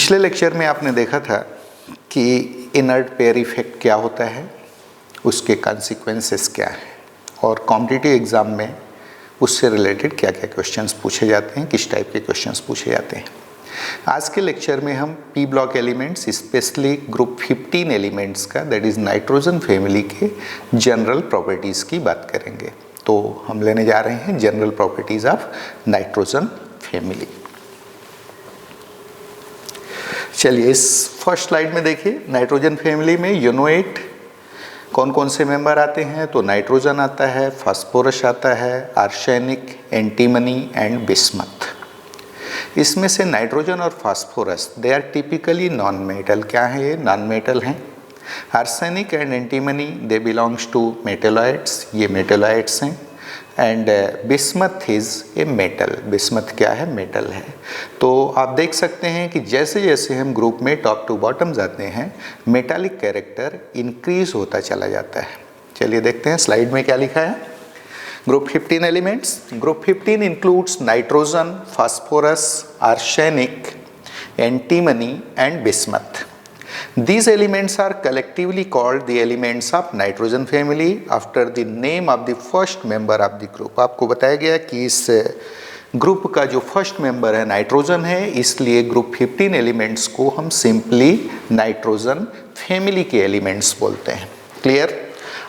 पिछले लेक्चर में आपने देखा था कि इनर्ट पेयर इफेक्ट क्या होता है, उसके कॉन्सिक्वेंसेस क्या हैं और कॉम्पिटिटिव एग्ज़ाम में उससे रिलेटेड क्या क्या क्वेश्चंस पूछे जाते हैं, किस टाइप के क्वेश्चंस पूछे जाते हैं। आज के लेक्चर में हम P block elements, specially group 15 elements का, दैट इज़ नाइट्रोजन फैमिली के जनरल प्रॉपर्टीज़ की बात करेंगे। तो हम लेने जा रहे हैं general properties of nitrogen family. चलिए इस फर्स्ट स्लाइड में देखिए, नाइट्रोजन फैमिली में यूनोएट कौन कौन से मेंबर आते हैं। तो नाइट्रोजन आता है, फास्फोरस आता है, आर्सेनिक, एंटीमनी एंड बिस्मथ। इसमें से नाइट्रोजन और phosphorus they are typically non metal. क्या है ये? नॉन मेटल हैं। Arsenic and antimony they belongs to metalloids, ये मेटेलॉइड्स हैं। And bismuth is a metal. Bismuth क्या है? मेटल है। तो आप देख सकते हैं कि जैसे जैसे हम ग्रुप में टॉप टू बॉटम जाते हैं, मेटालिक कैरेक्टर इंक्रीज होता चला जाता है। चलिए देखते हैं स्लाइड में क्या लिखा है। Group 15 elements. Group 15 includes nitrogen, phosphorus, arsenic, antimony and bismuth. These elements are collectively called the elements of nitrogen family after the name of the first member of the group. आपको बताया गया कि इस group का जो first member है nitrogen है, इसलिए ग्रुप 15 एलिमेंट्स को हम सिंपली नाइट्रोजन फैमिली के एलिमेंट्स बोलते हैं। Clear?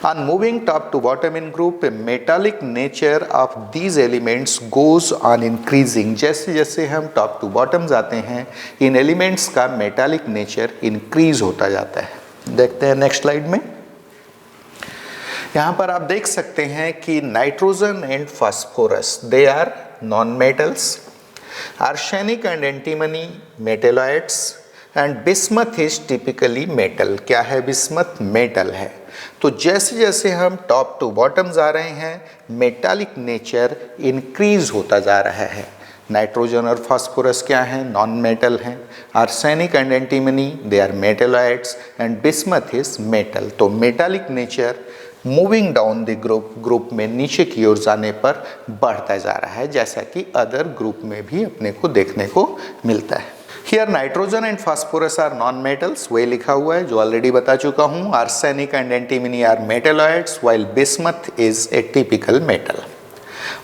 On moving top to bottom in group, metallic nature of these elements goes on increasing. जैसे जैसे हम top to bottom जाते हैं, इन elements का metallic nature increase होता जाता है। देखते हैं नेक्स्ट स्लाइड में। यहाँ पर आप देख सकते हैं कि nitrogen and phosphorus they are non metals, arsenic and antimony metalloids and bismuth is typically metal. क्या है बिस्मथ? मेटल है। तो जैसे जैसे हम टॉप टू बॉटम जा रहे हैं, मेटालिक नेचर इंक्रीज होता जा रहा है। नाइट्रोजन और फास्फोरस क्या हैं? नॉन मेटल हैं। Arsenic and antimony they are metalloids and bismuth is metal. तो metallic nature moving down the group में नीचे की ओर जाने पर बढ़ता जा रहा है, जैसा कि अदर ग्रुप में भी अपने को देखने को मिलता है। Here nitrogen and phosphorus are non metals, वही लिखा हुआ है जो ऑलरेडी बता चुका हूँ। Arsenic and antimony are metalloids while bismuth is a typical metal.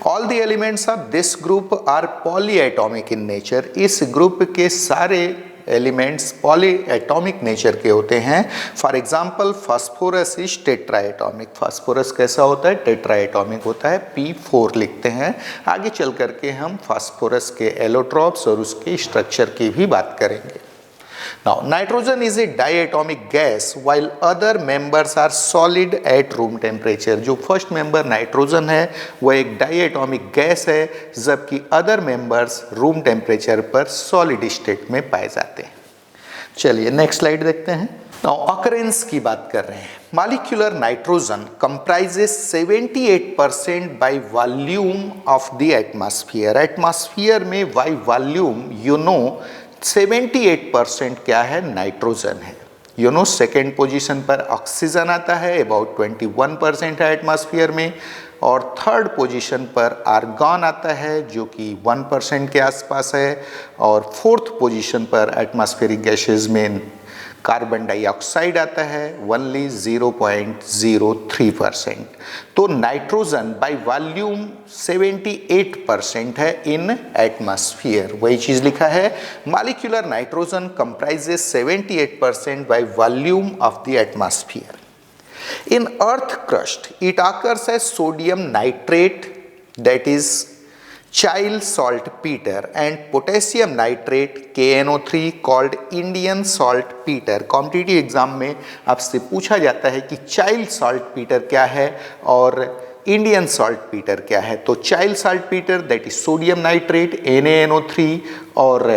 All the elements of this group are polyatomic in nature. इस ग्रुप के सारे एलिमेंट्स पॉलीएटॉमिक नेचर के होते हैं। For example phosphorus is tetraatomic. Phosphorus कैसा होता है? टेट्राएटॉमिक होता है, P4 लिखते हैं। आगे चल करके हम फास्फोरस के एलोट्रॉप्स और उसके स्ट्रक्चर की भी बात करेंगे। Now, nitrogen is a diatomic gas while other members are solid at room temperature. जो फर्स्ट मेंबर नाइट्रोजन है वह एक डायटोमिक गैस है, जबकि अदर मेंबर्स रूम टेम्परेचर पर सॉलिड स्टेट में पाए जाते हैं। चलिए नेक्स्ट स्लाइड देखते हैं। Now, occurrence की बात कर रहे हैं। Molecular nitrogen comprises 78% by volume of the atmosphere. Atmosphere में by volume, you know, 78% क्या है? नाइट्रोजन है। यू नो सेकेंड पोजीशन पर ऑक्सीजन आता है, अबाउट 21% है एटमॉस्फेयर में, और थर्ड पोजीशन पर आर्गॉन आता है जो कि 1% के आसपास है, और फोर्थ पोजीशन पर एटमॉस्फेरिक गैसेस में कार्बन डाइऑक्साइड आता है, ओनली 0.03%। तो नाइट्रोजन बाय वॉल्यूम 78% है इन एटमॉस्फेयर। वही चीज लिखा है, molecular nitrogen comprises 78% by volume of the atmosphere. In earth crust it occurs as sodium nitrate, that is child saltpeter, and potassium nitrate KNO3 called Indian saltpeter. Competitive exam में आपसे पूछा जाता है कि चाइल्ड saltpeter क्या है और Indian saltpeter क्या है। तो child saltpeter that is sodium nitrate NaNO3 और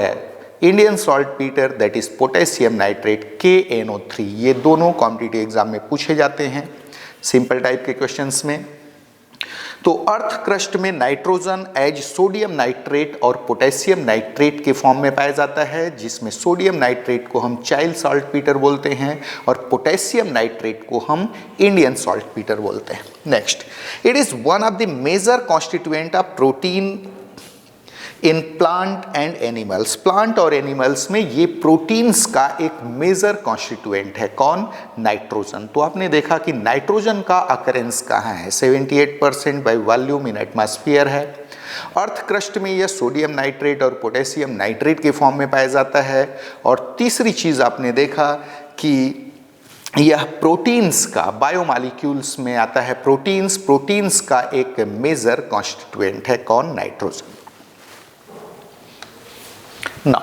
Indian saltpeter that is potassium nitrate KNO3। ये दोनों कॉम्पिटिटिव एग्जाम में पूछे जाते हैं सिंपल टाइप के क्वेश्चंस में। तो अर्थ क्रस्ट में नाइट्रोजन एज सोडियम नाइट्रेट और पोटेशियम नाइट्रेट के फॉर्म में पाया जाता है, जिसमें सोडियम नाइट्रेट को हम चाइल्ड saltpeter बोलते हैं और पोटेशियम नाइट्रेट को हम इंडियन saltpeter बोलते हैं। Next, it is one of the major constituent of protein in plant and animals, plant और एनिमल्स में ये प्रोटीन्स का एक मेजर कॉन्स्टिट्यूएंट है। कौन? नाइट्रोजन। तो आपने देखा कि नाइट्रोजन का अकरेंस कहाँ है? 78% बाय वॉल्यूम इन एटमॉस्फेयर है। अर्थ क्रस्ट में यह सोडियम नाइट्रेट और पोटेशियम नाइट्रेट के फॉर्म में पाया जाता है। और तीसरी चीज आपने देखा कि यह प्रोटीन्स का, बायोमॉलिक्यूल्स में आता है प्रोटीन्स, प्रोटीन्स का एक मेजर कॉन्स्टिट्यूएंट है। कौन? नाइट्रोजन। ना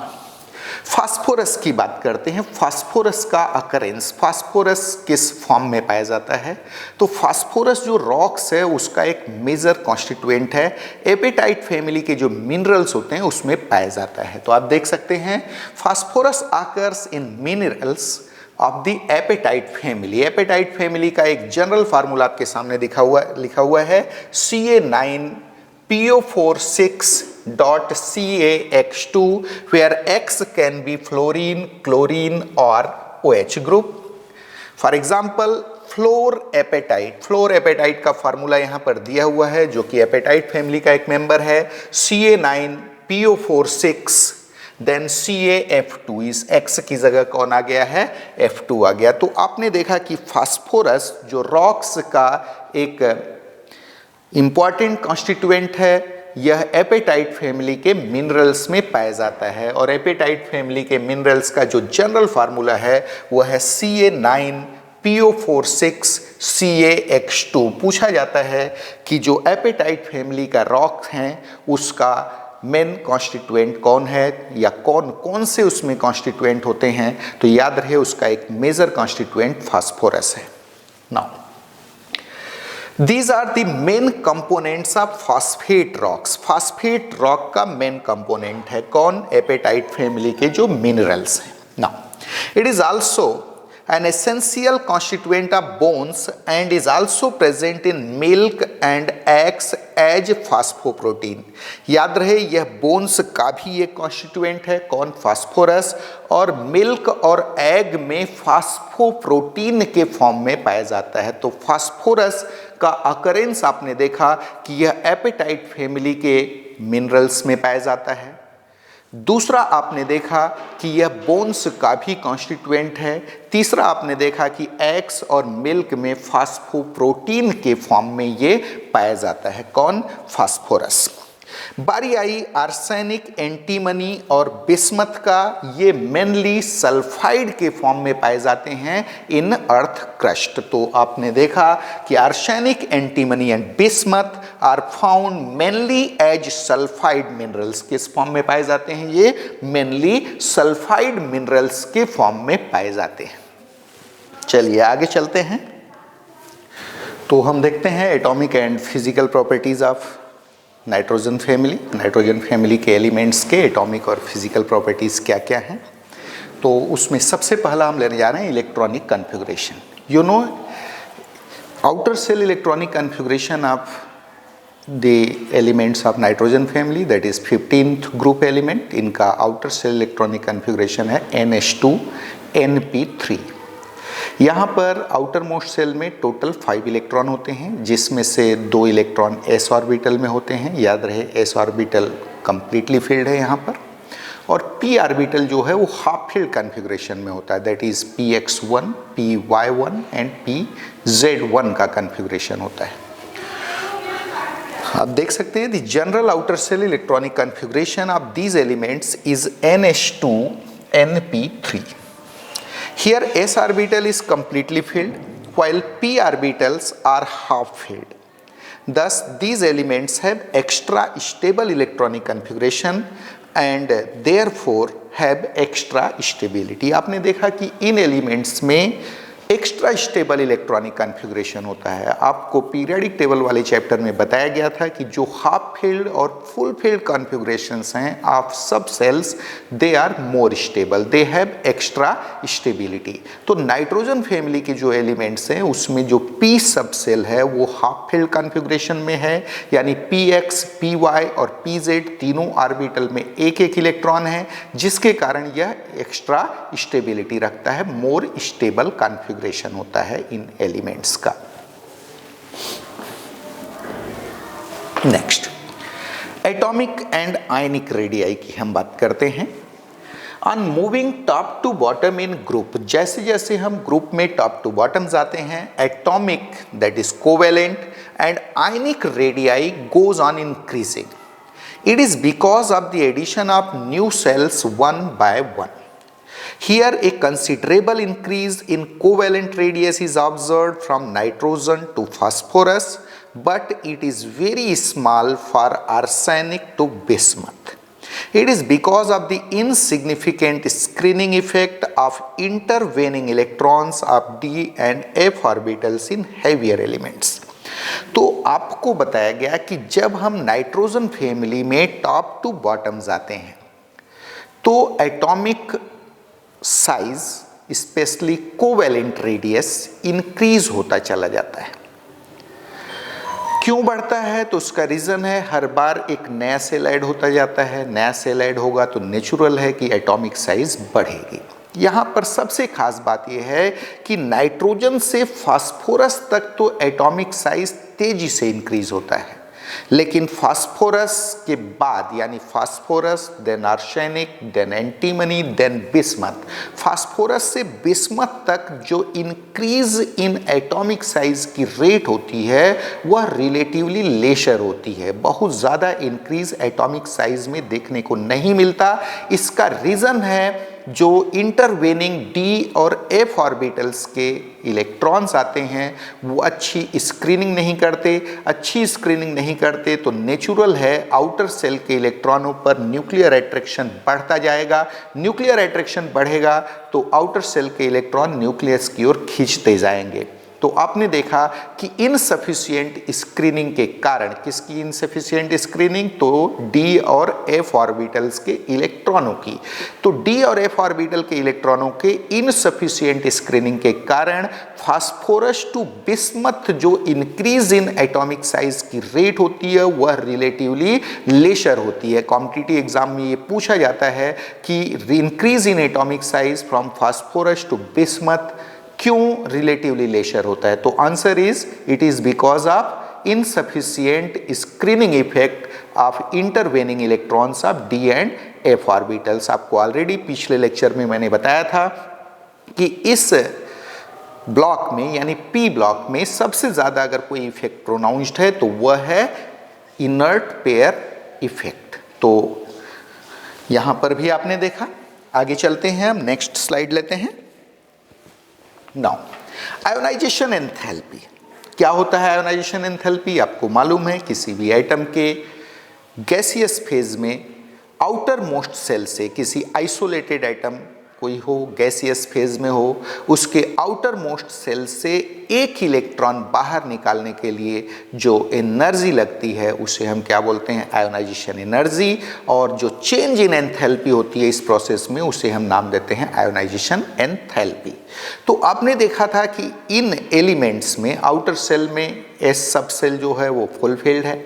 फास्फोरस की बात करते हैं। फास्फोरस का अकरेंस, फास्फोरस किस फॉर्म में पाया जाता है? तो फास्फोरस जो रॉक्स है उसका एक मेजर कॉन्स्टिट्यूएंट है। एपेटाइट फैमिली के जो मिनरल्स होते हैं उसमें पाया जाता है। तो आप देख सकते हैं phosphorus occurs in minerals of the apatite family. Apatite family का एक जनरल फार्मूला आपके सामने लिखा हुआ है CA9PO4 6.CaX2 where X can be fluorine, chlorine or OH group. For example, फ्लोरएपेटाइट का फार्मूला यहाँ पर दिया हुआ है जो कि एपेटाइट फैमिली का एक मेंबर है। CA9PO4 6 देन CaF2 इस X की जगह कौन आ गया है? F2 आ गया। तो आपने देखा कि फास्फोरस जो रॉक्स का एक इंपॉर्टेंट कॉन्स्टिट्यूएंट है, यह एपेटाइट फैमिली के मिनरल्स में पाया जाता है। और एपेटाइट फैमिली के मिनरल्स का जो जनरल फार्मूला है वह है CA9PO4 6 CaX2। पूछा जाता है कि जो एपेटाइट फैमिली का रॉक हैं उसका मेन कॉन्स्टिट्यूएंट कौन है या कौन कौन से उसमें कॉन्स्टिट्यूएंट होते हैं, तो याद रहे उसका एक मेजर कॉन्स्टिट्यूएंट फास्फोरस है। Now These are the main components of phosphate rocks. Phosphate rock का main component है कौन? एपेटाइट फैमिली के जो मिनरल्स हैं। Now, it is also an essential constituent of bones and is also present in milk and eggs as phosphoprotein. याद रहे यह bones का भी एक कॉन्स्टिट्यूएंट है। कौन? फास्फोरस। और मिल्क और एग में फास्फोप्रोटीन के फॉर्म में पाया जाता है। तो फास्फोरस का अकरेंस आपने देखा कि यह एपेटाइट फैमिली के मिनरल्स में पाया जाता है। दूसरा आपने देखा कि यह बोन्स का भी कॉन्स्टिट्यूएंट है। तीसरा आपने देखा कि एग्स और मिल्क में फास्फोप्रोटीन के फॉर्म में ये पाया जाता है। कौन? फास्फोरस। बारी आई आर्सेनिक, एंटीमनी और बिस्मथ का। ये मेनली सल्फाइड के फॉर्म में पाए जाते हैं इन अर्थ क्रस्ट। तो आपने देखा कि arsenic, antimony and bismuth are found mainly as sulphide minerals. किस फॉर्म में पाए जाते हैं? ये मेनली सल्फाइड मिनरल्स के फॉर्म में पाए जाते हैं। चलिए आगे चलते हैं। तो हम देखते हैं atomic and physical properties of nitrogen family. Nitrogen family के एलिमेंट्स के एटॉमिक और फिजिकल प्रॉपर्टीज़ क्या क्या हैं। तो उसमें सबसे पहला हम लेने जा रहे हैं electronic configuration. You know outer shell electronic configuration of the elements of nitrogen family, that is 15th group element. इनका आउटर सेल इलेक्ट्रॉनिक कन्फिगरेशन है NH2NP3। यहाँ पर आउटर मोस्ट सेल में टोटल 5 इलेक्ट्रॉन होते हैं जिसमें से 2 इलेक्ट्रॉन s ऑर्बिटल में होते हैं। याद रहे s ऑर्बिटल कंप्लीटली फिल्ड है यहाँ पर। और p ऑर्बिटल जो है वो हाफ फील्ड कन्फिगरेशन में होता है, that is px1, py1 and pz1 का कन्फिगरेशन होता है। आप देख सकते हैं the general outer shell electronic configuration of these elements is NH2NP3। Here s orbital is completely filled while p orbitals are half filled. Thus these elements have extra stable electronic configuration and therefore have extra stability. आपने देखा कि इन elements में extra stable electronic configuration होता है। आपको periodic table वाले chapter में बताया गया था कि जो हाफ फील्ड और फुल फील्ड कन्फिगरेशंस हैं of sub shells, they are more stable, they have extra stability. तो नाइट्रोजन फैमिली के जो एलिमेंट्स हैं उसमें जो पी सब सेल है वो हाफ फील्ड कन्फिगरेशन में है, यानी px, py और pz तीनों ऑर्बिटल में एक एक इलेक्ट्रॉन है, जिसके कारण यह एक्स्ट्रा स्टेबिलिटी रखता है, मोर स्टेबल कन्फिगरेशन होता है इन एलिमेंट्स का। Next, atomic and ionic radii की हम बात करते हैं। On moving top to bottom in group, जैसे जैसे हम ग्रुप में टॉप टू बॉटम जाते हैं, atomic that is covalent and ionic radii goes on increasing. It is because of the addition of new cells one by one. Here a considerable increase in covalent radius is observed from nitrogen to phosphorus, but it is very small for arsenic to bismuth. It is because of the insignificant screening effect of intervening electrons of d and f orbitals in heavier elements. तो आपको बताया गया कि जब हम nitrogen family में top to bottom जाते हैं तो atomic size specially covalent radius increase होता चला जाता है। क्यों बढ़ता है? तो उसका रीज़न है हर बार एक नया सेल ऐड होता जाता है, नया सेल ऐड होगा तो नेचुरल है कि एटॉमिक साइज बढ़ेगी। यहाँ पर सबसे खास बात यह है कि नाइट्रोजन से फास्फोरस तक तो एटॉमिक साइज तेजी से इंक्रीज होता है, लेकिन फास्फोरस के बाद यानी phosphorus then arsenic then antimony then bismuth, phosphorus से बिस्मथ तक जो इंक्रीज इन एटॉमिक साइज की रेट होती है वह रिलेटिवली लेशर होती है, बहुत ज़्यादा इंक्रीज एटॉमिक साइज में देखने को नहीं मिलता। इसका रीज़न है जो इंटरवेनिंग डी और एफ ऑर्बिटल्स के इलेक्ट्रॉन्स आते हैं वो अच्छी स्क्रीनिंग नहीं करते, अच्छी स्क्रीनिंग नहीं करते तो नेचुरल है आउटर सेल के इलेक्ट्रॉनों पर न्यूक्लियर अट्रैक्शन बढ़ता जाएगा, न्यूक्लियर अट्रैक्शन बढ़ेगा तो आउटर सेल के इलेक्ट्रॉन न्यूक्लियस की ओर खींचते जाएंगे। तो आपने देखा कि इनसफिशिएंट स्क्रीनिंग के कारण, किसकी इनसफिशिएंट स्क्रीनिंग? तो डी और एफ ऑर्बिटल्स के इलेक्ट्रॉनों की। तो डी और एफ ऑर्बिटल के इलेक्ट्रॉनों के इनसफिशिएंट स्क्रीनिंग के कारण फास्फोरस टू बिस्मथ जो इंक्रीज इन एटॉमिक साइज की रेट होती है वह रिलेटिवली लेशर होती है। कॉम्पिटिटिव एग्जाम में ये पूछा जाता है कि increase in atomic size from phosphorus to bismuth क्यों रिलेटिवली लेशर होता है? तो answer is it is because of insufficient screening effect of intervening electrons of d and f orbitals. आपको ऑलरेडी पिछले लेक्चर में मैंने बताया था कि इस ब्लॉक में यानी पी ब्लॉक में सबसे ज्यादा अगर कोई इफेक्ट प्रोनाउंस्ड है तो वह है इनर्ट पेयर इफेक्ट। तो यहां पर भी आपने देखा। आगे चलते हैं, हम नेक्स्ट स्लाइड लेते हैं। नाउ आयोनाइजेशन एंथैल्पी क्या होता है? आयोनाइजेशन एंथैल्पी आपको मालूम है किसी भी एटम के गैसियस फेज में आउटर मोस्ट सेल से, किसी आइसोलेटेड एटम कोई हो गैसियस फेज में हो, उसके आउटर मोस्ट सेल से एक इलेक्ट्रॉन बाहर निकालने के लिए जो एनर्जी लगती है उसे हम क्या बोलते हैं? Ionization energy. और जो चेंज इन एंथैल्पी होती है इस प्रोसेस में उसे हम नाम देते हैं आयोनाइजेशन एंथैल्पी। तो आपने देखा था कि इन एलिमेंट्स में आउटर सेल में एस सब सेल जो है वो फुल फिल्ड है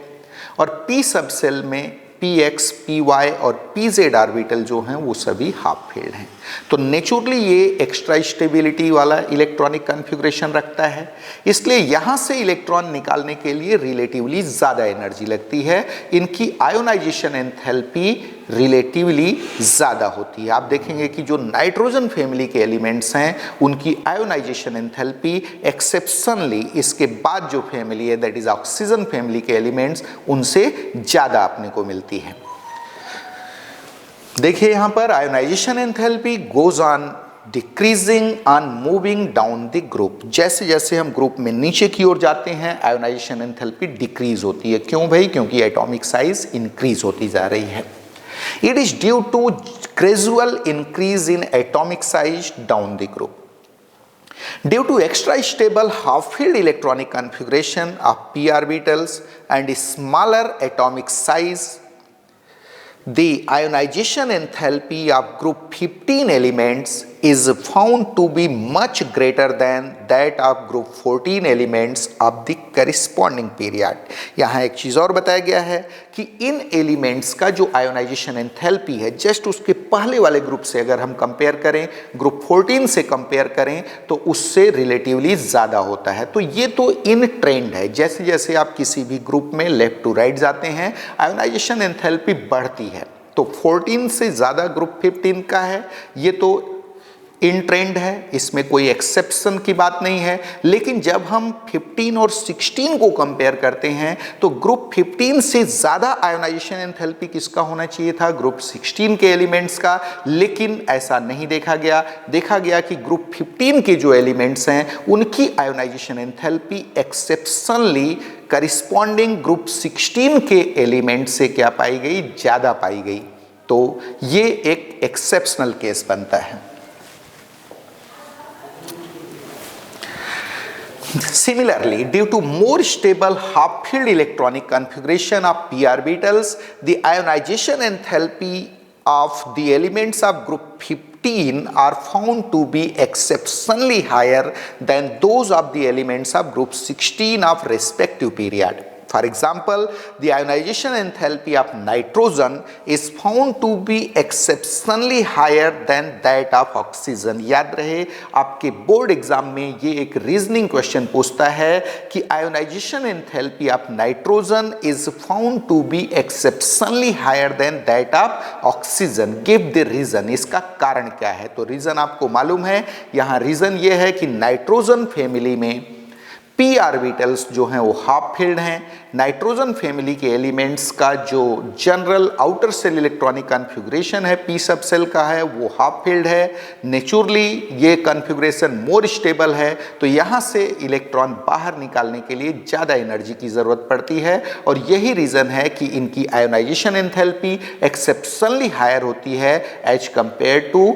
और पी सब सेल में px, py और pz ऑर्बिटल जो हैं वो सभी हाफ फील्ड हैं। तो नेचुरली ये एक्स्ट्रा स्टेबिलिटी वाला इलेक्ट्रॉनिक कॉन्फ़िगरेशन रखता है, इसलिए यहाँ से इलेक्ट्रॉन निकालने के लिए रिलेटिवली ज़्यादा एनर्जी लगती है। इनकी आयोनाइजेशन एंथैल्पी रिलेटिवली ज़्यादा होती है। आप देखेंगे कि जो नाइट्रोजन फैमिली के एलिमेंट्स हैं उनकी आयोनाइजेशन एंथैल्पी एक्सेप्शनली इसके बाद जो फैमिली है दैट इज ऑक्सीजन फैमिली के एलिमेंट्स उनसे ज़्यादा आपने को मिलती है। देखिए यहाँ पर ionisation enthalpy goes on decreasing on moving down the group. जैसे जैसे हम ग्रुप में नीचे की ओर जाते हैं आयोनाइजेशन एंथैल्पी डिक्रीज होती है। क्यों भाई? क्योंकि एटॉमिक साइज इंक्रीज होती जा रही है। It is due to gradual increase in atomic size down the group. Due to extra stable half-filled electronic configuration of p orbitals and smaller atomic size, the ionization enthalpy of group 15 elements is found to be much greater than that of group 14 elements of the corresponding period. यहाँ एक चीज़ और बताया गया है कि इन elements का जो ionisation enthalpy है जस्ट उसके पहले वाले ग्रुप से अगर हम कंपेयर करें, ग्रुप 14 से कंपेयर करें तो उससे रिलेटिवली ज़्यादा होता है। तो ये तो इन ट्रेंड है, जैसे जैसे आप किसी भी ग्रुप में लेफ्ट टू राइट जाते हैं आयोनाइजेशन एंथैल्पी बढ़ती है। तो 14 से ज़्यादा ग्रुप 15 का है, ये तो इन ट्रेंड है, इसमें कोई एक्सेप्शन की बात नहीं है। लेकिन जब हम 15 और 16 को कंपेयर करते हैं तो ग्रुप 15 से ज़्यादा आयोनाइजेशन एंथैल्पी किसका होना चाहिए था? ग्रुप 16 के एलिमेंट्स का। लेकिन ऐसा नहीं देखा गया। देखा गया कि ग्रुप 15 के जो एलिमेंट्स हैं उनकी ionisation enthalpy exceptionally corresponding group 16 के एलिमेंट से क्या पाई गई? ज़्यादा पाई गई। तो ये एक एक्सेप्शनल केस बनता है। Similarly, due to more stable half-filled electronic configuration of p orbitals, the ionization enthalpy of the elements of group 15 are found to be exceptionally higher than those of the elements of group 16 of respective period. For example, the ionization enthalpy of nitrogen is found to be exceptionally higher than that of oxygen. याद रहे आपके board exam में ये एक reasoning question पूछता है कि ionization enthalpy of nitrogen is found to be exceptionally higher than that of oxygen. Give the reason. इसका कारण क्या है? तो रीजन आपको मालूम है, यहाँ रीजन ये है कि नाइट्रोजन फैमिली में p ऑर्बिटल्स जो हैं वो हाफ फील्ड हैं। नाइट्रोजन फैमिली के एलिमेंट्स का जो general outer shell electronic configuration है p सब सेल का है वो हाफ फील्ड है। नेचुरली ये कॉन्फ़िगरेशन मोर स्टेबल है, तो यहाँ से इलेक्ट्रॉन बाहर निकालने के लिए ज़्यादा एनर्जी की ज़रूरत पड़ती है और यही रीज़न है कि इनकी आयोनाइजेशन एंथैल्पी एक्सेप्शनली हायर होती है as compare to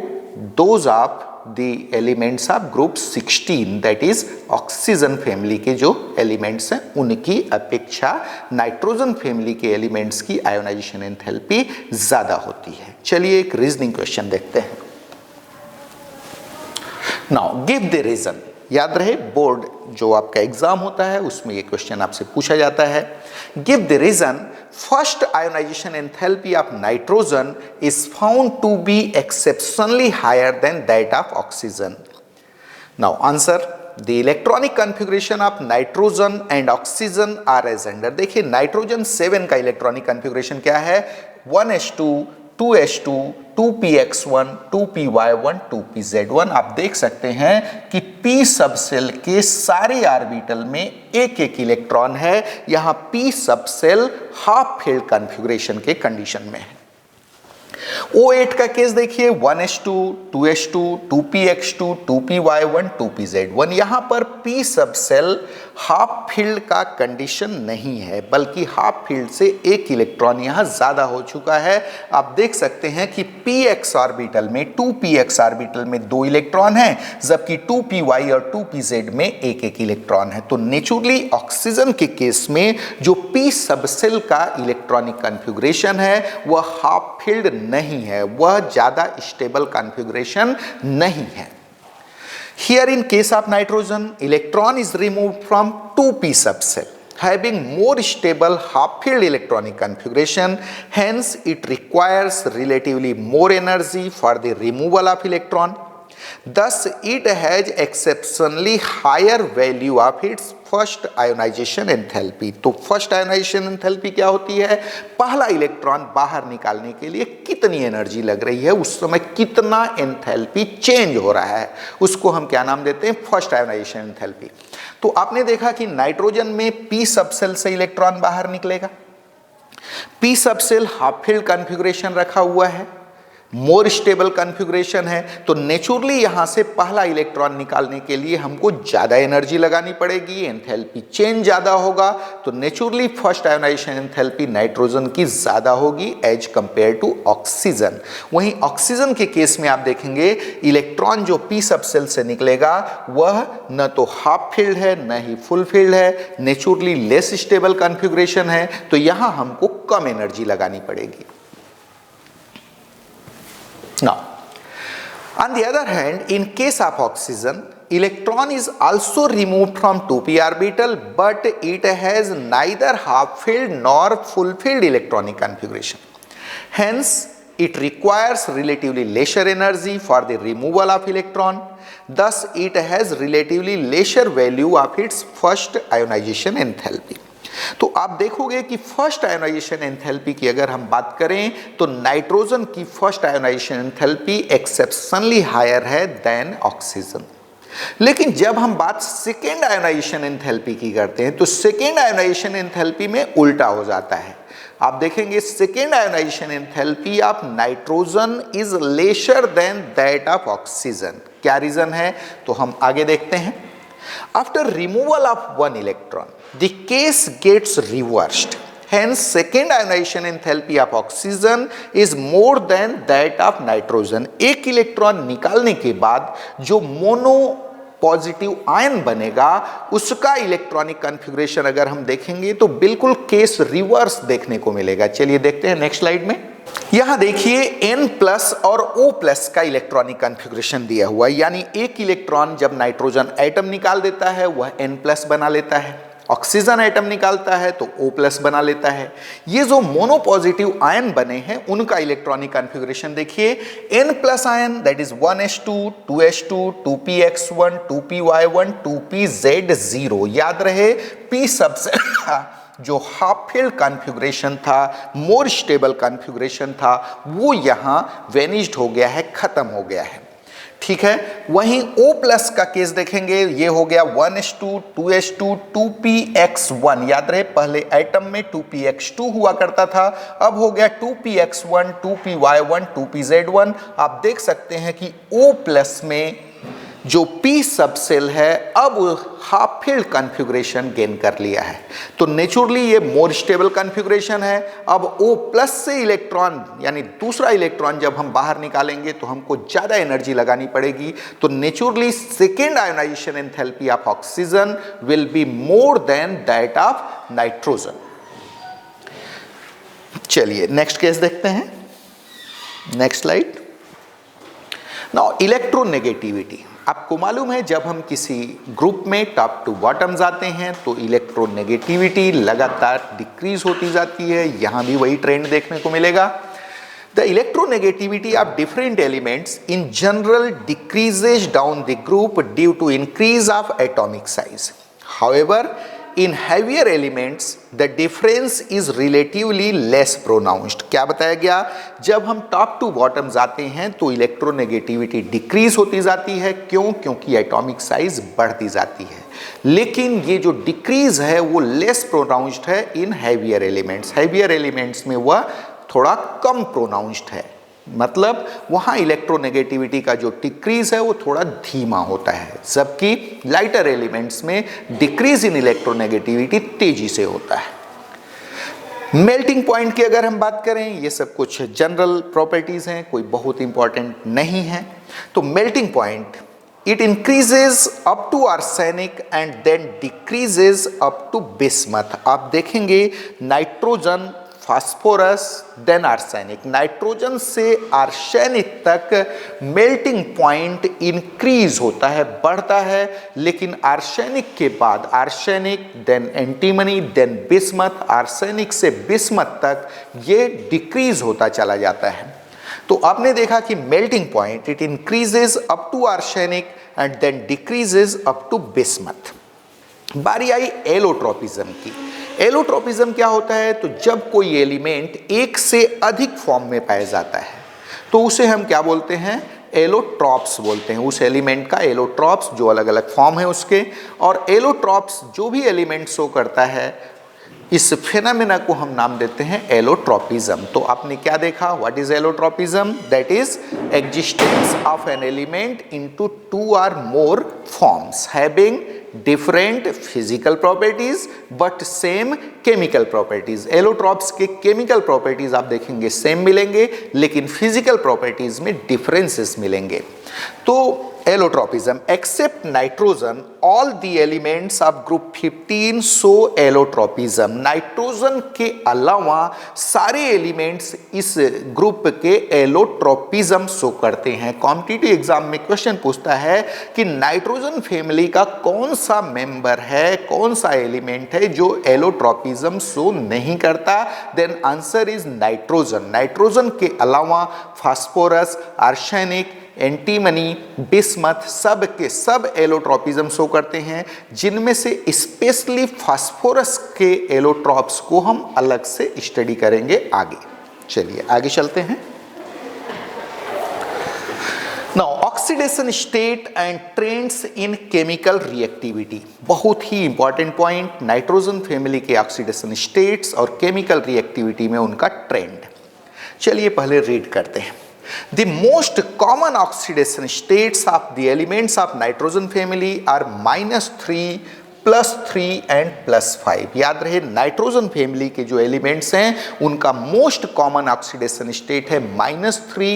those of the elements of group 16, that is oxygen family के जो एलिमेंट्स हैं उनकी अपेक्षा नाइट्रोजन फैमिली के एलिमेंट्स की आयोनाइजेशन एंथैल्पी ज़्यादा होती है। चलिए एक रीजनिंग क्वेश्चन देखते हैं। Now give the reason. याद रहे बोर्ड जो आपका एग्जाम होता है उसमें ये क्वेश्चन आपसे पूछा जाता है। Give the reason first ionization enthalpy of nitrogen is found to be exceptionally higher than that of oxygen. Now answer the electronic configuration of nitrogen and oxygen are as under. देखिए nitrogen 7 का electronic configuration क्या है? 1s2 2s2 2px1 2py1 2pz1। आप देख सकते हैं कि p subshell के सारे ऑर्बिटल में एक एक इलेक्ट्रॉन है। यहाँ p subshell half field configuration के कंडीशन में है। O8 का केस देखिए 1s2 2s2 2px2 2py1 2pz1। यहाँ पर p सबसेल हाफ फील्ड का कंडीशन नहीं है बल्कि हाफ फील्ड से एक इलेक्ट्रॉन यहाँ ज़्यादा हो चुका है। आप देख सकते हैं कि px ऑर्बिटल में 2px ऑर्बिटल में 2 इलेक्ट्रॉन हैं जबकि 2py और 2pz में एक एक इलेक्ट्रॉन है। तो नेचुरली ऑक्सीजन के केस में जो p सबसेल का इलेक्ट्रॉनिक कॉन्फ़िगरेशन है वह हाफ फील्ड नहीं है, वह ज़्यादा स्टेबल कॉन्फ़िगरेशन नहीं है। Here in case of nitrogen, electron is removed from 2p subcell having more stable half-filled electronic configuration. Hence, it requires relatively more energy for the removal of electron. Thus, it has exceptionally higher value of its first ionization enthalpy. तो first ionization enthalpy क्या होती है? पहला electron बाहर निकालने के लिए कितनी एनर्जी लग रही है, उस समय कितना एंथैल्पी चेंज हो रहा है, उसको हम क्या नाम देते हैं? First ionization enthalpy. तो आपने देखा कि नाइट्रोजन में p सबसेल से इलेक्ट्रॉन बाहर निकलेगा। p subshell half field configuration रखा हुआ है, मोर स्टेबल कॉन्फ़िगरेशन है, तो नेचुरली यहाँ से पहला इलेक्ट्रॉन निकालने के लिए हमको ज़्यादा एनर्जी लगानी पड़ेगी, एंथैल्पी चेंज ज़्यादा होगा। तो naturally first ionization enthalpy nitrogen की ज़्यादा होगी एज कंपेयर टू ऑक्सीजन। वहीं ऑक्सीजन के केस में आप देखेंगे इलेक्ट्रॉन जो p सबसेल से निकलेगा वह न तो हाफ फील्ड है न ही फुल फील्ड है, नेचुरली लेस स्टेबल कॉन्फ़िगरेशन है, तो यहाँ हमको कम एनर्जी लगानी पड़ेगी। Now, On the other hand, in case of oxygen, electron is also removed from 2p orbital, but it has neither half-filled nor full-filled electronic configuration. Hence, it requires relatively lesser energy for the removal of electron. Thus, it has relatively lesser value of its first ionization enthalpy. तो आप देखोगे कि first ionization enthalpy की अगर हम बात करें तो नाइट्रोजन की first ionization enthalpy exceptionally higher है देन ऑक्सीजन। लेकिन जब हम बात सेकेंड आयोनाइजेशन एंथैल्पी की करते हैं तो सेकेंड आयोनाइजेशन एंथैल्पी में उल्टा हो जाता है। आप देखेंगे second ionization enthalpy of nitrogen is lesser than that of oxygen. क्या रीजन है तो हम आगे देखते हैं। After removal of one electron, the case gets reversed. Hence, second ionization enthalpy of oxygen is more than that of nitrogen. एक electron निकालने के बाद जो मोनो पॉजिटिव आयन बनेगा उसका इलेक्ट्रॉनिक कॉन्फ़िगरेशन अगर हम देखेंगे तो बिल्कुल केस रिवर्स देखने को मिलेगा। चलिए देखते हैं नेक्स्ट स्लाइड में। यहां देखिए N+ और O+ का इलेक्ट्रॉनिक कॉन्फ़िगरेशन दिया हुआ है, यानी एक इलेक्ट्रॉन जब नाइट्रोजन एटम निकाल देता है वह N+ बना लेता है, ऑक्सीजन एटम निकालता है तो O+ बना लेता है। ये जो मोनोपॉजिटिव आयन बने हैं उनका इलेक्ट्रॉनिक कॉन्फ़िगरेशन देखिए। N+ ion that is 1s2 2s2 2px1 2py1 2pz0। याद रहे p सबसेट था जो हाफ फील्ड कॉन्फ़िगरेशन था, मोर स्टेबल कॉन्फ़िगरेशन था, वो यहाँ वेनिश्ड हो गया है, खत्म हो गया है। ठीक है, वहीं O+ का केस देखेंगे, ये हो गया 1s2 2s2 2px1। याद रहे पहले एटम में 2px2 हुआ करता था, अब हो गया 2px1 2py1 2pz1। आप देख सकते हैं कि O+ में जो p सबसेल है अब हाफ फील्ड कॉन्फ़िगरेशन गेन कर लिया है, तो नेचुरली ये मोर स्टेबल कॉन्फ़िगरेशन है। अब O+ से इलेक्ट्रॉन यानी दूसरा इलेक्ट्रॉन जब हम बाहर निकालेंगे तो हमको ज़्यादा एनर्जी लगानी पड़ेगी, तो naturally second ionization enthalpy of oxygen will be more than that of nitrogen. चलिए नेक्स्ट केस देखते हैं, नेक्स्ट स्लाइड। Now electronegativity. आपको मालूम है जब हम किसी ग्रुप में टॉप टू बॉटम जाते हैं तो इलेक्ट्रोनेगेटिविटी लगातार डिक्रीज होती जाती है। यहाँ भी वही ट्रेंड देखने को मिलेगा। The electronegativity of different elements in general decreases down the group due to increase of atomic size. However in heavier elements the difference is relatively less pronounced। क्या बताया गया, जब हम टॉप टू बॉटम जाते हैं तो इलेक्ट्रोनेगेटिविटी डिक्रीज होती जाती है। क्यों? क्योंकि एटॉमिक साइज बढ़ती जाती है, लेकिन ये जो डिक्रीज है वो लेस प्रोनाउंस्ड है इन हैवियर एलिमेंट्स। हैवियर एलिमेंट्स में वह थोड़ा कम प्रोनाउंस्ड है, मतलब वहाँ इलेक्ट्रोनेगेटिविटी का जो डिक्रीज है वो थोड़ा धीमा होता है, जबकि लाइटर एलिमेंट्स में डिक्रीज इन इलेक्ट्रोनेगेटिविटी तेजी से होता है। मेल्टिंग पॉइंट की अगर हम बात करें, ये सब कुछ जनरल प्रॉपर्टीज हैं, कोई बहुत इंपॉर्टेंट नहीं है। तो melting point it increases up to arsenic and then decreases up to bismuth. आप देखेंगे nitrogen, phosphorus, then arsenic. Nitrogen से आर्सेनिक तक मेल्टिंग पॉइंट इंक्रीज होता है, बढ़ता है, लेकिन आर्सेनिक के बाद arsenic, then antimony, then bismuth, arsenic से बिस्मथ तक ये डिक्रीज होता चला जाता है। तो आपने देखा कि melting point it increases up to arsenic and then decreases up to bismuth. बारी आई एलोट्रोपिज्म की। एलोट्रोपिज्म क्या होता है, तो जब कोई एलिमेंट एक से अधिक फॉर्म में पाया जाता है तो उसे हम क्या बोलते हैं, एलोट्रॉप्स बोलते हैं। उस एलिमेंट का एलोट्रॉप्स, जो अलग अलग फॉर्म है उसके, और एलोट्रॉप्स जो भी एलिमेंट शो करता है इस फेनोमेना को हम नाम देते हैं एलोट्रोपिज्म। तो आपने क्या देखा, what is allotropism? That is existence of an element into two or more forms having different physical properties but same chemical properties. Allotropes के केमिकल प्रॉपर्टीज आप देखेंगे सेम मिलेंगे, लेकिन फिजिकल प्रॉपर्टीज में डिफरेंसेस मिलेंगे। तो allotropism except nitrogen all the elements of group 15 show allotropism. Nitrogen के अलावा सारे एलिमेंट्स इस ग्रुप के एलोट्रोपिज्म शो करते हैं। कॉम्पिटिटिव एग्जाम में क्वेश्चन पूछता है कि नाइट्रोजन फैमिली का कौन सा मेंबर है, कौन सा एलिमेंट है जो एलोट्रोपिज्म शो नहीं करता, then answer is nitrogen. Nitrogen के अलावा फास्फोरस, आर्सेनिक, एंटीमनी, बिस्मथ सब के सब एलोट्रोपिज्म शो करते हैं, जिनमें से स्पेशली फास्फोरस के एलोट्रोप्स को हम अलग से स्टडी करेंगे आगे। चलिए आगे चलते हैं। Now oxidation state and trends in chemical reactivity, बहुत ही इंपॉर्टेंट पॉइंट। नाइट्रोजन फैमिली के ऑक्सीडेशन स्टेट्स और केमिकल रिएक्टिविटी में उनका ट्रेंड। चलिए पहले रीड करते हैं। The most common oxidation states of the elements of nitrogen family are -3, +3 and +5। याद रहे नाइट्रोजन फैमिली के जो एलिमेंट्स हैं उनका मोस्ट कॉमन ऑक्सीडेशन स्टेट है -3,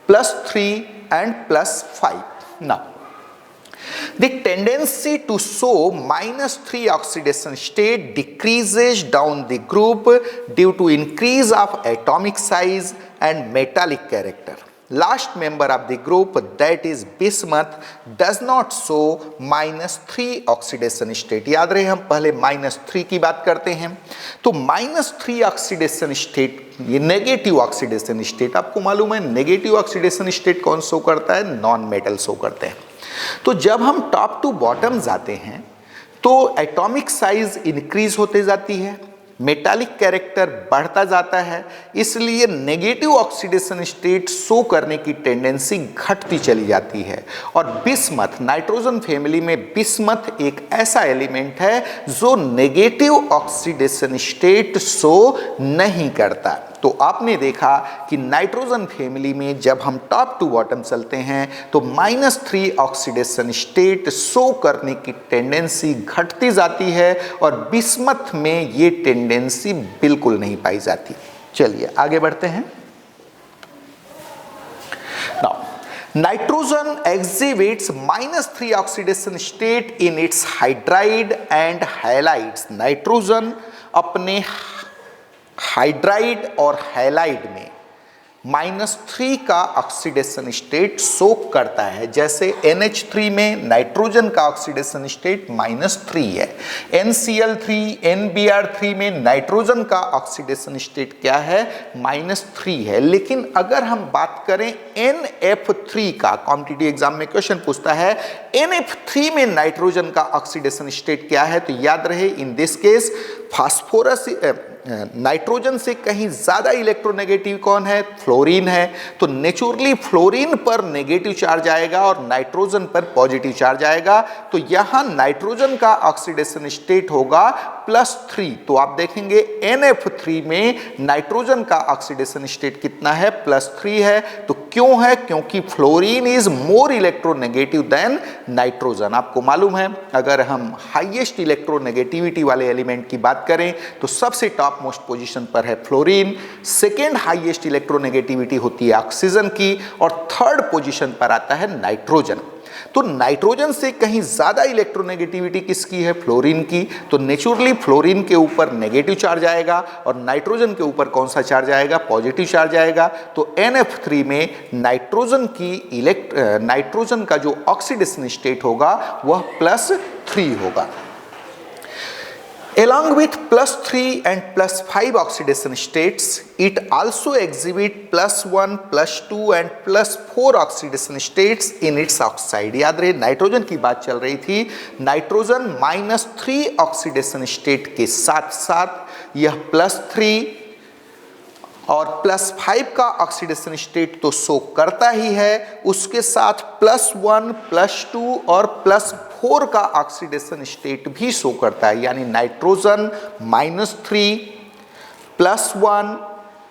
+3 and +5। Now the tendency to show -3 oxidation state decreases down the group due to increase of atomic size and metallic character. Last member of the group, that is bismuth, does not show -3 oxidation state। याद रहे हम पहले -3 की बात करते हैं तो -3 oxidation state, ये नेगेटिव ऑक्सीडेशन स्टेट, आपको मालूम है नेगेटिव ऑक्सीडेशन स्टेट कौन शो करता है, नॉन मेटल शो करते हैं। तो जब हम टॉप टू बॉटम जाते हैं तो एटॉमिक साइज इंक्रीज होते जाती है, मेटालिक कैरेक्टर बढ़ता जाता है, इसलिए नेगेटिव ऑक्सीडेशन स्टेट शो करने की टेंडेंसी घटती चली जाती है। और बिस्मथ, नाइट्रोजन फैमिली में बिस्मथ एक ऐसा एलिमेंट है जो नेगेटिव ऑक्सीडेशन स्टेट शो नहीं करता। तो आपने देखा कि नाइट्रोजन फैमिली में जब हम टॉप टू बॉटम चलते हैं तो -3 ऑक्सीडेशन स्टेट शो करने की टेंडेंसी घटती जाती है और बिस्मथ में ये टेंडेंसी बिल्कुल नहीं पाई जाती। चलिए आगे बढ़ते हैं। Nitrogen exhibits -3 oxidation state in its hydride and halides. Nitrogen अपने हाइड्राइड और हैलाइड में -3 का ऑक्सीडेशन स्टेट शो करता है। जैसे NH3 में नाइट्रोजन का ऑक्सीडेशन स्टेट -3 है, NCl3, NBr3 में नाइट्रोजन का ऑक्सीडेशन स्टेट क्या है, -3 है। लेकिन अगर हम बात करें NF3 का, कॉम्पिटिटिव एग्जाम में क्वेश्चन पूछता है NF3 में नाइट्रोजन का ऑक्सीडेशन स्टेट क्या है, तो याद रहे in this case phosphorus, nitrogen से कहीं ज्यादा इलेक्ट्रोनेगेटिव कौन है, फ्लोरीन है। तो नेचुरली फ्लोरीन पर नेगेटिव चार्ज आएगा और नाइट्रोजन पर पॉजिटिव चार्ज आएगा। तो यहां नाइट्रोजन का ऑक्सीडेशन स्टेट होगा +3। तो आप देखेंगे NF3 में नाइट्रोजन का ऑक्सीडेशन स्टेट कितना है, +3 है। तो क्यों है, क्योंकि fluorine is more electronegative than nitrogen. आपको मालूम है अगर हम हाईएस्ट इलेक्ट्रोनेगेटिविटी वाले एलिमेंट की बात करें तो सबसे टॉप मोस्ट पोजीशन पर है फ्लोरीन, सेकेंड हाईएस्ट इलेक्ट्रोनेगेटिविटी होती है ऑक्सीजन की और थर्ड पोजीशन पर आता है नाइट्रोजन। तो नाइट्रोजन से कहीं ज्यादा इलेक्ट्रोनेगेटिविटी किसकी है, फ्लोरीन की। तो नेचुरली फ्लोरीन के ऊपर नेगेटिव चार्ज आएगा और नाइट्रोजन के ऊपर कौन सा चार्ज आएगा, पॉजिटिव चार्ज आएगा। तो NF3 में नाइट्रोजन का जो ऑक्सीडेशन स्टेट होगा वह +3 होगा। Along with +3 and +5 oxidation states, it also exhibit +1, +2 and +4 oxidation states in its oxide। याद रहे नाइट्रोजन की बात चल रही थी, नाइट्रोजन -3 ऑक्सीडेशन स्टेट के साथ साथ यह +3 और +5 का ऑक्सीडेशन स्टेट तो शो करता ही है, उसके साथ +1, +2 और +4 का ऑक्सीडेशन स्टेट भी शो करता है। यानी नाइट्रोजन -3, +1,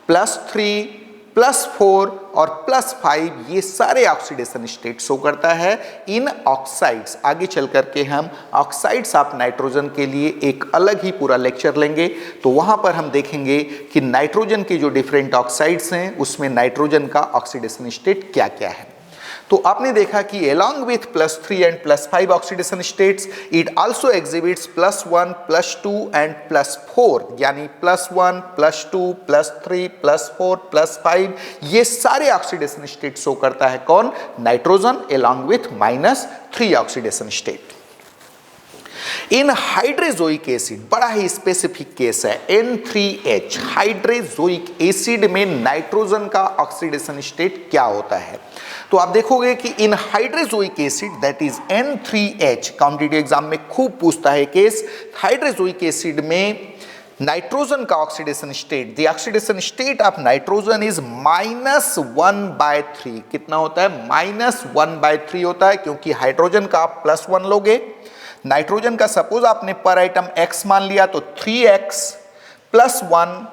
+3, +4 और +5 ये सारे ऑक्सीडेशन स्टेट शो करता है इन ऑक्साइड्स। आगे चल करके हम ऑक्साइड्स ऑफ नाइट्रोजन के लिए एक अलग ही पूरा लेक्चर लेंगे, तो वहां पर हम देखेंगे कि नाइट्रोजन के जो डिफरेंट ऑक्साइड्स हैं उसमें नाइट्रोजन का ऑक्सीडेशन स्टेट क्या क्या है। तो आपने देखा कि along with +3 and +5 oxidation states, it also exhibits +1, +2 and +4, यानी +1, +2, +3, +4, +5 ये सारे ऑक्सीडेशन स्टेट शो करता है कौन? Nitrogen along with -3 oxidation state. In hydrazoic acid, बड़ा ही स्पेसिफिक केस है, N3H हाइड्रोजोइक एसिड में नाइट्रोजन का ऑक्सीडेशन स्टेट क्या होता है? तो आप देखोगे कि in hydrazoic acid that is N3H, competitive exam में खूब पूछता है केस, हाइड्रोजोइक एसिड में नाइट्रोजन का oxidation state, the oxidation state of nitrogen is -1/3। कितना होता है? -1/3 होता है, क्योंकि हाइड्रोजन का आप +1 लोगे, नाइट्रोजन का सपोज आपने पर आइटम x मान लिया तो 3x + 1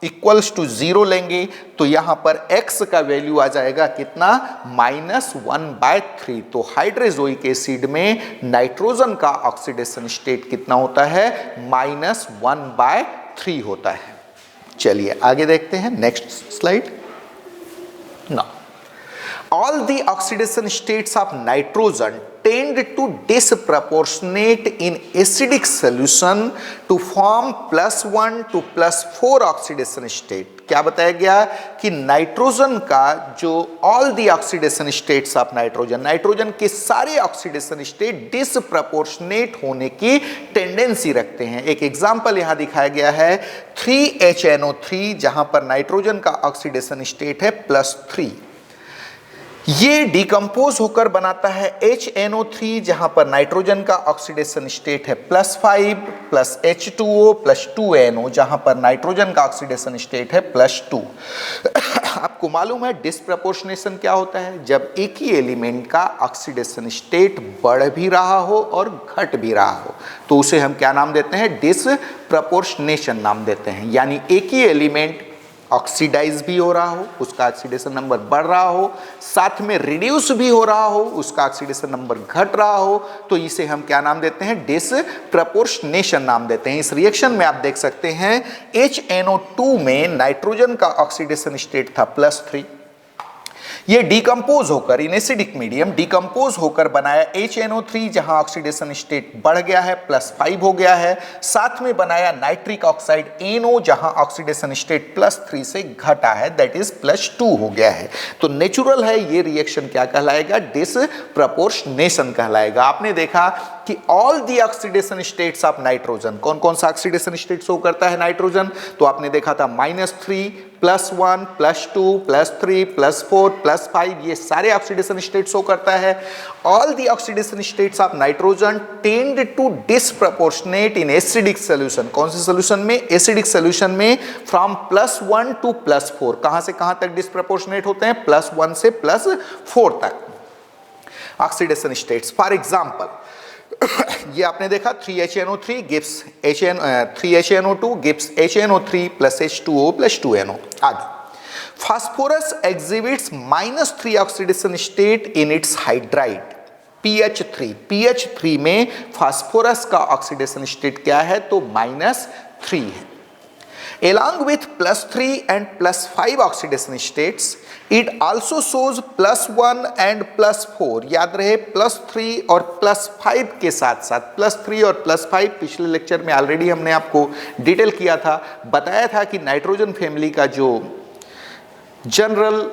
= 0 लेंगे, तो यहां पर x का वैल्यू आ जाएगा कितना? -1/3। तो हाइड्रोजोइक एसिड में नाइट्रोजन का ऑक्सीडेशन स्टेट कितना होता है? -1/3 होता है। चलिए आगे देखते हैं, next slide. Now all the oxidation states of nitrogen tend to disproportionate in acidic solution to form +1 to +4 oxidation state। क्या बताया गया कि नाइट्रोजन का जो all the oxidation states of nitrogen, nitrogen के सारे ऑक्सीडेशन स्टेट डिसप्रपोर्शनेट होने की टेंडेंसी रखते हैं। एक एग्जांपल यहां दिखाया गया है 3HNO3, जहां पर नाइट्रोजन का ऑक्सीडेशन स्टेट है +3, ये डिकम्पोज होकर बनाता है HNO3, जहां पर नाइट्रोजन का ऑक्सीडेशन स्टेट है +5 + H2O + 2NO, जहां पर नाइट्रोजन का ऑक्सीडेशन स्टेट है +2। आपको मालूम है डिस्प्रपोर्शनेशन क्या होता है? जब एक ही एलिमेंट का ऑक्सीडेशन स्टेट बढ़ भी रहा हो और घट भी रहा हो, तो उसे हम क्या नाम देते हैं? डिस्प्रपोर्शनेशन नाम देते हैं। यानी एक ही एलिमेंट ऑक्सीडाइज भी हो रहा हो, उसका ऑक्सीडेशन नंबर बढ़ रहा हो, साथ में रिड्यूस भी हो रहा हो, उसका ऑक्सीडेशन नंबर घट रहा हो, तो इसे हम क्या नाम देते हैं? डिसप्रपोर्शनेशन नाम देते हैं। इस रिएक्शन में आप देख सकते हैं HNO2 में नाइट्रोजन का ऑक्सीडेशन स्टेट था +3, ये डिकम्पोज होकर इन एसिडिक मीडियम डिकम्पोज होकर बनाया HNO3, जहां ऑक्सीडेशन स्टेट बढ़ गया है, +5 हो गया है, साथ में बनाया नाइट्रिक ऑक्साइड NO, जहां ऑक्सीडेशन स्टेट +3 से घटा है, दैट इज +2 हो गया है। तो नेचुरल है, ये रिएक्शन क्या कहलाएगा? डिसप्रपोर्शनेशन कहलाएगा। आपने देखा कि all the oxidation states of nitrogen, कौन कौन सा ऑक्सीडेशन स्टेट शो करता है नाइट्रोजन? तो आपने देखा था -3, +1, +2, +3, +4, +5, ये सारे ऑक्सीडेशन स्टेट शो करता है। All the oxidation states of nitrogen tend to disproportionate in acidic solution. कौन से सॉल्यूशन में? एसिडिक सॉल्यूशन में, फ्रॉम +1 टू +4। कहां से कहां तक डिसप्रपोर्शनेट होते हैं? +1 से +4 तक ऑक्सीडेशन स्टेट्स। फॉर एग्जांपल ये आपने देखा 3HNO3 gives 3HNO2 gives HNO3 + H2O + 2NO। आगे phosphorus exhibits -3 oxidation state in its hydride PH3। PH3 में फास्फोरस का ऑक्सीडेशन स्टेट क्या है? तो -3 है। Along with +3 and +5 oxidation states, it also shows +1 and +4। याद रहे +3 और +5 के साथ साथ, +3 और +5 पिछले लेक्चर में ऑलरेडी हमने आपको डिटेल किया था, बताया था कि नाइट्रोजन फैमिली का जो जनरल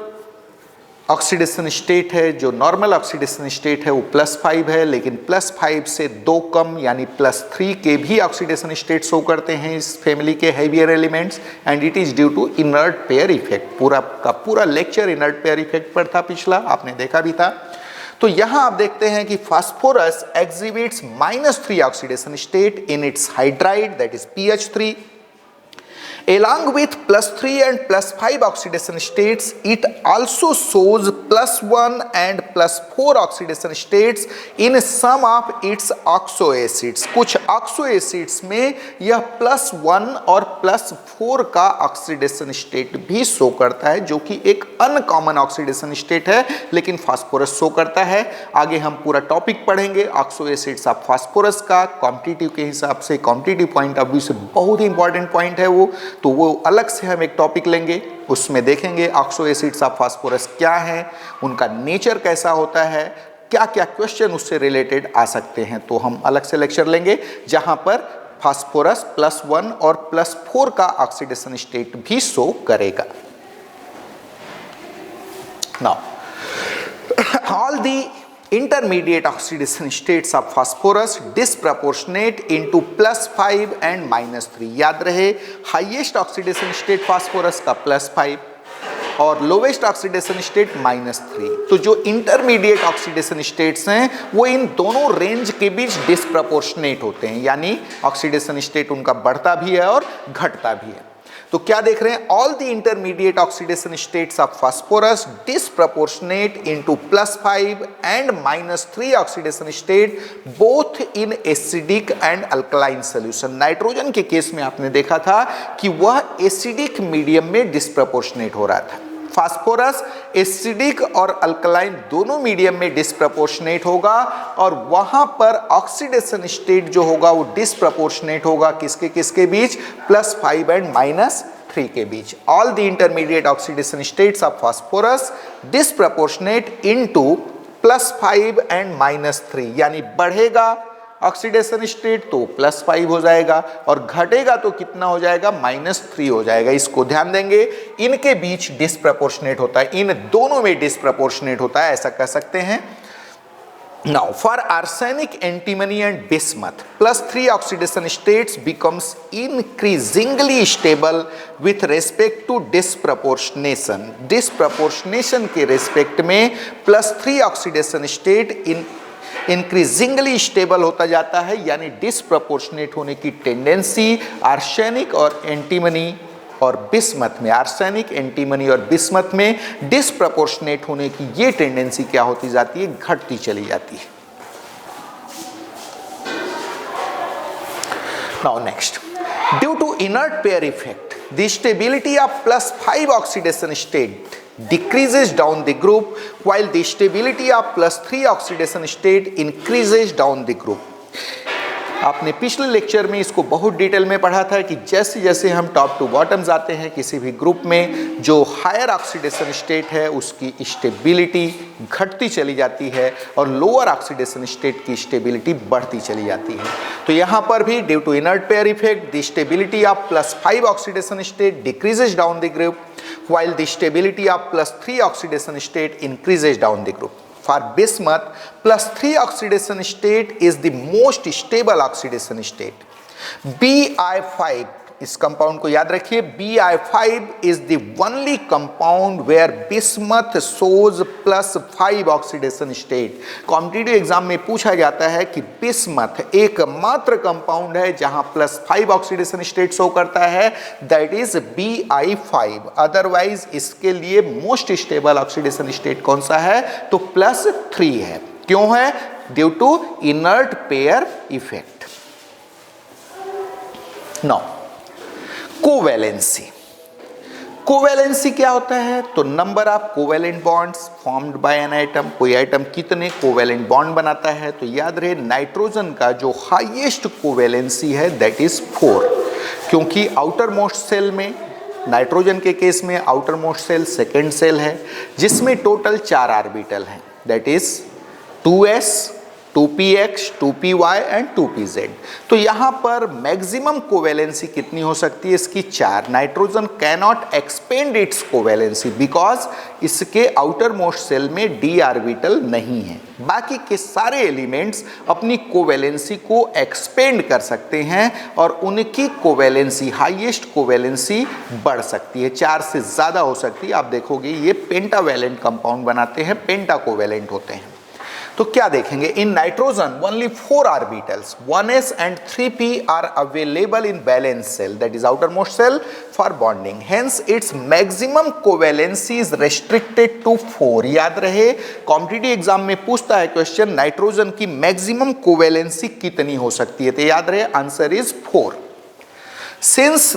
ऑक्सीडेशन स्टेट है, जो नॉर्मल ऑक्सीडेशन स्टेट है, वो +5 है, लेकिन +5 से 2 कम यानी +3 के भी ऑक्सीडेशन स्टेट शो करते हैं इस फैमिली के heavier elements, and it is due to inert pair effect. पूरा का पूरा लेक्चर इनर्ट पेयर इफेक्ट पर था पिछला, आपने देखा भी था। तो यहां आप देखते हैं कि phosphorus exhibits -3 oxidation state in its hydride that is PH3। Along with +3 and +5 oxidation states, it also shows +1 and +4 oxidation states in some of its oxo acids। कुछ oxo acids में यह +1 और +4 का ऑक्सीडेशन स्टेट भी show करता है, जो कि एक अनकॉमन ऑक्सीडेशन स्टेट है, लेकिन फास्फोरस शो करता है। आगे हम पूरा टॉपिक पढ़ेंगे ऑक्सो एसिड्स ऑफ फास्फोरस का, क्वांटिटिव के हिसाब से, क्वांटिटिव पॉइंट ऑफ व्यू से बहुत ही इंपॉर्टेंट पॉइंट है वो। तो वो अलग से हम एक टॉपिक लेंगे, उसमें देखेंगे ऑक्सो एसिड्स ऑफ फास्फोरस क्या हैं, उनका नेचर कैसा होता है, क्या क्या क्वेश्चन उससे रिलेटेड आ सकते हैं। तो हम अलग से लेक्चर लेंगे जहां पर फास्फोरस +1 और +4 का ऑक्सीडेशन स्टेट भी शो करेगा। Now all the intermediate oxidation states of phosphorus disproportionate into +5 and -3। याद रहे हाईएस्ट ऑक्सीडेशन स्टेट फास्फोरस का +5 और लोवेस्ट ऑक्सीडेशन स्टेट -3। तो जो इंटरमीडिएट ऑक्सीडेशन स्टेट्स हैं वो इन दोनों रेंज के बीच डिस्प्रपोर्शनेट होते हैं, यानी ऑक्सीडेशन स्टेट उनका बढ़ता भी है और घटता भी है। तो क्या देख रहे हैं, all the intermediate oxidation states of phosphorus disproportionate into +5 and -3 oxidation state both in acidic and alkaline solution. Nitrogen के केस में आपने देखा था कि वह एसिडिक मीडियम में डिस्प्रपोर्शनेट हो रहा था। फास्फोरस एसिडिक और अल्कलाइन दोनों मीडियम में डिस्प्रपोर्शनेट होगा और वहां पर ऑक्सीडेशन स्टेट जो होगा वो डिस्प्रपोर्शनेट होगा किसके किसके बीच, +5 एंड -3 के बीच। All the intermediate oxidation states of phosphorus disproportionate into +5 and -3, यानी बढ़ेगा ऑक्सीडेशन स्टेट तो +5 हो जाएगा और घटेगा तो कितना हो जाएगा, -3 हो जाएगा। इसको ध्यान देंगे, इनके बीच डिस्प्रपोर्शनेट होता है, इन दोनों में डिस्प्रपोर्शनेट होता है, ऐसा कह सकते हैं। Now for arsenic, antimony and bismuth, +3 oxidation states becomes increasingly stable with respect to disproportionation। Disproportionation के रेस्पेक्ट में +3 ऑक्सीडेशन स्टेट इंक्रीजिंगली स्टेबल होता जाता है, यानी डिस्प्रपोर्शनेट होने की टेंडेंसी आर्सेनिक और एंटीमनी और बिस्मथ में, आर्सेनिक एंटीमनी और बिस्मथ में डिस्प्रपोर्शनेट होने की ये टेंडेंसी क्या होती जाती है, घटती चली जाती है। Now next, due to inert pair effect the stability of +5 oxidation state decreases down the group while the stability of +3 oxidation state increases down the group। आपने पिछले लेक्चर में इसको बहुत डिटेल में पढ़ा था कि जैसे जैसे हम टॉप टू बॉटम जाते हैं किसी भी ग्रुप में, जो हायर ऑक्सीडेशन स्टेट है उसकी स्टेबिलिटी घटती चली जाती है और लोअर ऑक्सीडेशन स्टेट की स्टेबिलिटी बढ़ती चली जाती है। तो यहाँ पर भी due to inert pair effect the stability of +5 oxidation state decreases down the group while the stability of +3 oxidation state increases down the group। For bismuth, +3 oxidation state is the most stable oxidation state। Bi5, इस compound को याद रखिए, Bi5 is the only compound where bismuth shows +5 oxidation state। Competitive exam में पूछा जाता है कि bismuth एकमात्र कंपाउंड है जहां +5 ऑक्सीडेशन स्टेट शो करता है, दैट इज Bi5। अदरवाइज इसके लिए मोस्ट स्टेबल ऑक्सीडेशन स्टेट कौन सा है, तो +3 है। क्यों है, due to inert pair effect. Now covalency, covalency क्या होता है, तो number of covalent bonds formed by an atom. कोई एटम कितने कोवैलेंट बॉन्ड बनाता है, तो याद रहे नाइट्रोजन का जो हाईएस्ट कोवैलेंसी है दैट इज 4, क्योंकि आउटर मोस्ट सेल में, नाइट्रोजन के केस में outermost shell second shell है जिसमें टोटल 4 ऑर्बिटल हैं, that is 2s 2px 2py and 2pz। तो यहाँ पर मैक्सिमम कोवैलेंसी कितनी हो सकती है, इसकी 4। Nitrogen cannot expand it's covalency because इसके आउटर मोस्ट सेल में d ऑर्बिटल नहीं है। बाकी के सारे एलिमेंट्स अपनी कोवैलेंसी को एक्सपेंड कर सकते हैं और उनकी कोवैलेंसी, हाईएस्ट कोवैलेंसी बढ़ सकती है, 4 से ज़्यादा हो सकती है। आप देखोगे ये पेंटावैलेंट कंपाउंड बनाते हैं, पेंटा कोवैलेंट होते हैं। तो क्या देखेंगे, in nitrogen only 4 orbitals 1s and 3p are available in valence shell, that is outermost shell for bonding, hence its maximum covalency is restricted to 4। याद रहे कॉम्पिटिटिव एग्जाम में पूछता है क्वेश्चन, नाइट्रोजन की मैक्सिमम कोवैलेंसी कितनी हो सकती है, तो याद रहे answer is 4। Since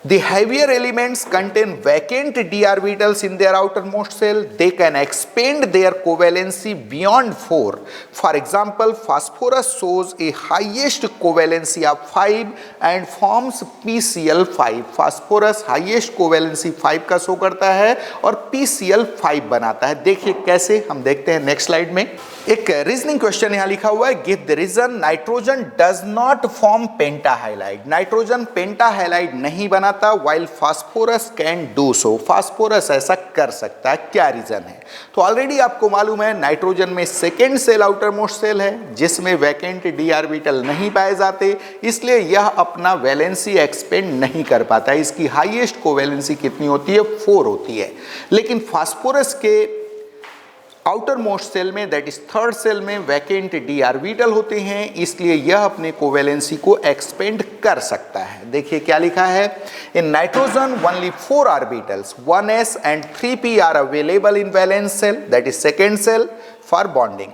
The heavier elements contain vacant d orbitals in their outermost shell. They can expand their covalency beyond 4. For example, phosphorus shows a highest covalency of 5 and forms PCl5. Phosphorus highest covalency 5 का show करता है और PCl5 बनाता है। देखिए कैसे, हम देखते हैं नेक्स्ट स्लाइड में। एक रीजनिंग क्वेश्चन यहाँ लिखा हुआ है, give the reason nitrogen does not form pentahalide. Nitrogen pentahalide नहीं बनाता, while phosphorus can do so. Phosphorus ऐसा कर सकता है, क्या रीजन है? तो ऑलरेडी आपको मालूम है नाइट्रोजन में second shell outermost shell है जिसमें वैकेंट डी ऑर्बिटल नहीं पाए जाते, इसलिए यह अपना वैलेंसी एक्सपेंड नहीं कर पाता। इसकी हाईएस्ट कोवैलेंसी कितनी होती है? 4 होती है। लेकिन फास्फोरस के आउटर मोस्ट सेल में, दैट इज थर्ड सेल में, वैकेंट डी ऑर्बिटल होते हैं, इसलिए यह अपने कोवैलेंसी को एक्सपेंड कर सकता है। देखिए क्या लिखा है, in nitrogen only 4 orbitals 1s and 3p are available in valence shell, that is second shell, for bonding.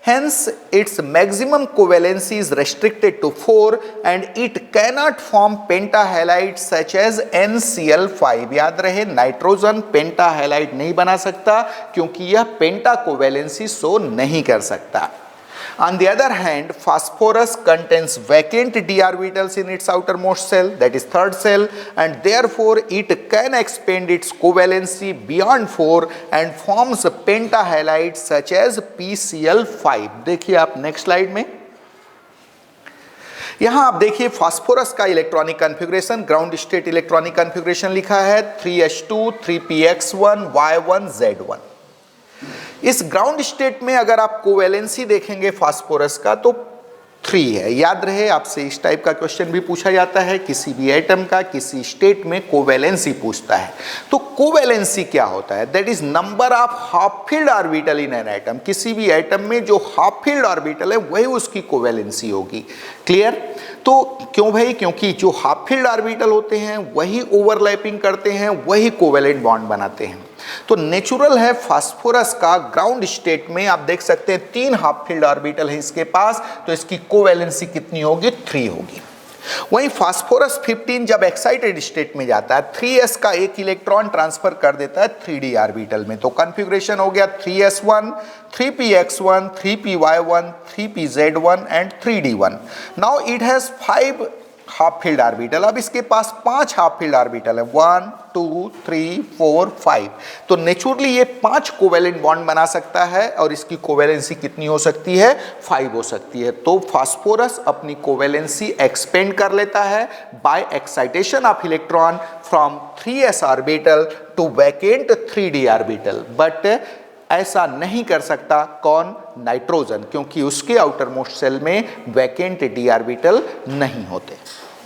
Hence, its maximum covalency is restricted to 4 and it cannot form pentahalides such as NCl5. याद रहे nitrogen pentahalide नहीं बना सकता क्योंकि यह पेंटा covalency show नहीं कर सकता। On the other hand, phosphorus contains vacant d orbitals in its outermost cell, that is third cell, and therefore it can expand its covalency beyond 4 and forms pentahalides such as PCl5. देखिए आप next slide में, यहां आप देखिए phosphorus का electronic configuration, ground state electronic configuration लिखा है 3s2 3px1 y1 z1। इस ग्राउंड स्टेट में अगर आप कोवैलेंसी देखेंगे फास्फोरस का तो 3 है। याद रहे आपसे इस टाइप का क्वेश्चन भी पूछा जाता है, किसी भी एटम का किसी स्टेट में कोवैलेंसी पूछता है। तो कोवैलेंसी क्या होता है? That is number of half filled orbital in an atom. किसी भी एटम में जो हाफ फील्ड ऑर्बिटल है वही उसकी कोवैलेंसी होगी। क्लियर? तो क्यों भाई? क्योंकि जो हाफ फील्ड ऑर्बिटल होते हैं वही ओवरलैपिंग करते हैं, वही कोवैलेंट बॉन्ड बनाते हैं। तो नेचुरल है फास्फोरस का ग्राउंड स्टेट में आप देख सकते हैं 3 हाफ फील्ड ऑर्बिटल है इसके पास, तो इसकी कोवैलेंसी कितनी होगी? 3 होगी। वहीं फास्फोरस 15 जब एक्साइटेड स्टेट में जाता है 3s का एक इलेक्ट्रॉन ट्रांसफर कर देता है 3d ऑर्बिटल में, तो कॉन्फ़िगरेशन हो गया 3s1 3px1 3py1 3pz1 and 3d1। Now it has 5 half filled orbital. अब इसके पास 5 हाफ फील्ड ऑर्बिटल है, 1 2 3 4 5। तो नेचुरली ये 5 कोवैलेंट बॉन्ड बना सकता है और इसकी कोवैलेंसी कितनी हो सकती है? 5 हो सकती है। तो फास्फोरस अपनी कोवैलेंसी एक्सपेंड कर लेता है by excitation of electron from 3s orbital to vacant 3d orbital. But ऐसा नहीं कर सकता कौन? नाइट्रोजन, क्योंकि उसके आउटर मोस्ट सेल में वैकेंट डी ऑर्बिटल नहीं होते।